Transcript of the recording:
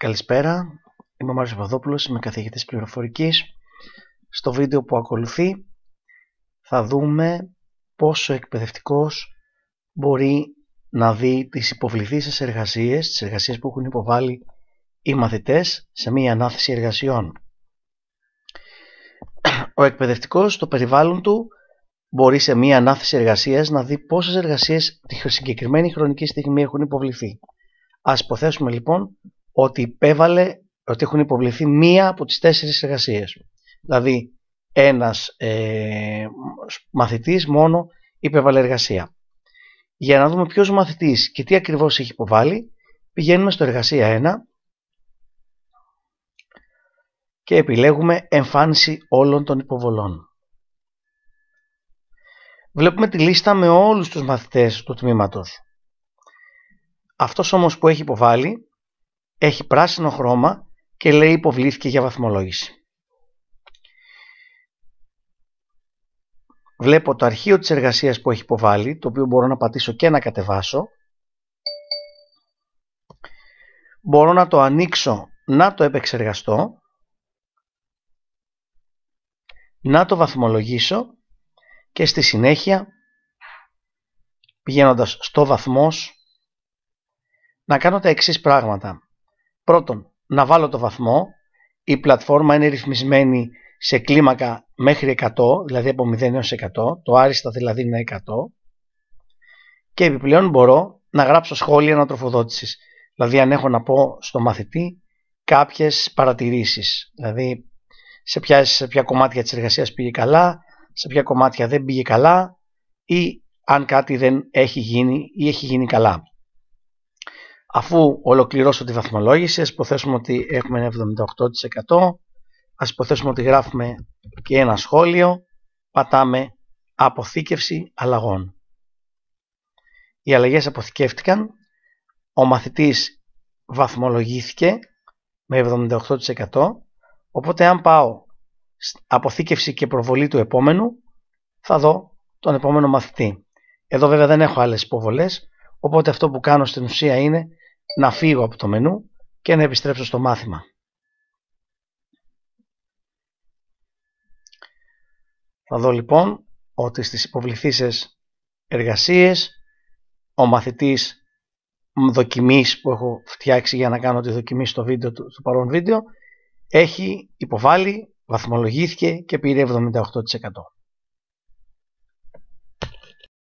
Καλησπέρα, είμαι ο Μάριος Παπαδόπουλος, είμαι καθηγητής πληροφορικής. Στο βίντεο που ακολουθεί θα δούμε πώς ο εκπαιδευτικός μπορεί να δει τις υποβληθήσεις εργασίες, τις εργασίες που έχουν υποβάλει οι μαθητές σε μία ανάθεση εργασιών. Ο εκπαιδευτικός στο περιβάλλον του μπορεί σε μία ανάθεση εργασίας να δει πόσες εργασίες τη συγκεκριμένη χρονική στιγμή έχουν υποβληθεί. Ας υποθέσουμε λοιπόν ότι έχουν υποβληθεί μία από τις 4 εργασίες. Δηλαδή ένας μαθητής μόνο υπέβαλε εργασία. Για να δούμε ποιος μαθητής και τι ακριβώς έχει υποβάλει, πηγαίνουμε στο εργασία 1 και επιλέγουμε εμφάνιση όλων των υποβολών. Βλέπουμε τη λίστα με όλους τους μαθητές του τμήματος. Αυτός όμως που έχει υποβάλει έχει πράσινο χρώμα και λέει υποβλήθηκε για βαθμολόγηση. Βλέπω το αρχείο της εργασίας που έχει υποβάλει, το οποίο μπορώ να πατήσω και να κατεβάσω. Μπορώ να το ανοίξω, να το επεξεργαστώ, να το βαθμολογήσω και στη συνέχεια, πηγαίνοντας στο βαθμός, να κάνω τα εξής πράγματα. Πρώτον, να βάλω το βαθμό. Η πλατφόρμα είναι ρυθμισμένη σε κλίμακα μέχρι 100, δηλαδή από 0 έως 100, το άριστα δηλαδή είναι 100, και επιπλέον μπορώ να γράψω σχόλια ανατροφοδότησης, δηλαδή αν έχω να πω στο μαθητή κάποιες παρατηρήσεις, δηλαδή σε ποια κομμάτια της εργασίας πήγε καλά, σε ποια κομμάτια δεν πήγε καλά ή αν κάτι δεν έχει γίνει ή έχει γίνει καλά. Αφού ολοκληρώσω τη βαθμολόγηση, ας υποθέσουμε ότι έχουμε ένα 78%, ας υποθέσουμε ότι γράφουμε και ένα σχόλιο, πατάμε αποθήκευση αλλαγών. Οι αλλαγές αποθηκεύτηκαν, ο μαθητής βαθμολογήθηκε με 78%, οπότε αν πάω αποθήκευση και προβολή του επόμενου, θα δω τον επόμενο μαθητή. Εδώ βέβαια δεν έχω άλλες υποβολές, οπότε αυτό που κάνω στην ουσία είναι να φύγω από το μενού και να επιστρέψω στο μάθημα. Θα δω λοιπόν ότι στις υποβληθήσεις εργασίες ο μαθητής δοκιμής που έχω φτιάξει για να κάνω τη δοκιμή στο παρόν βίντεο έχει υποβάλει, βαθμολογήθηκε και πήρε 78%.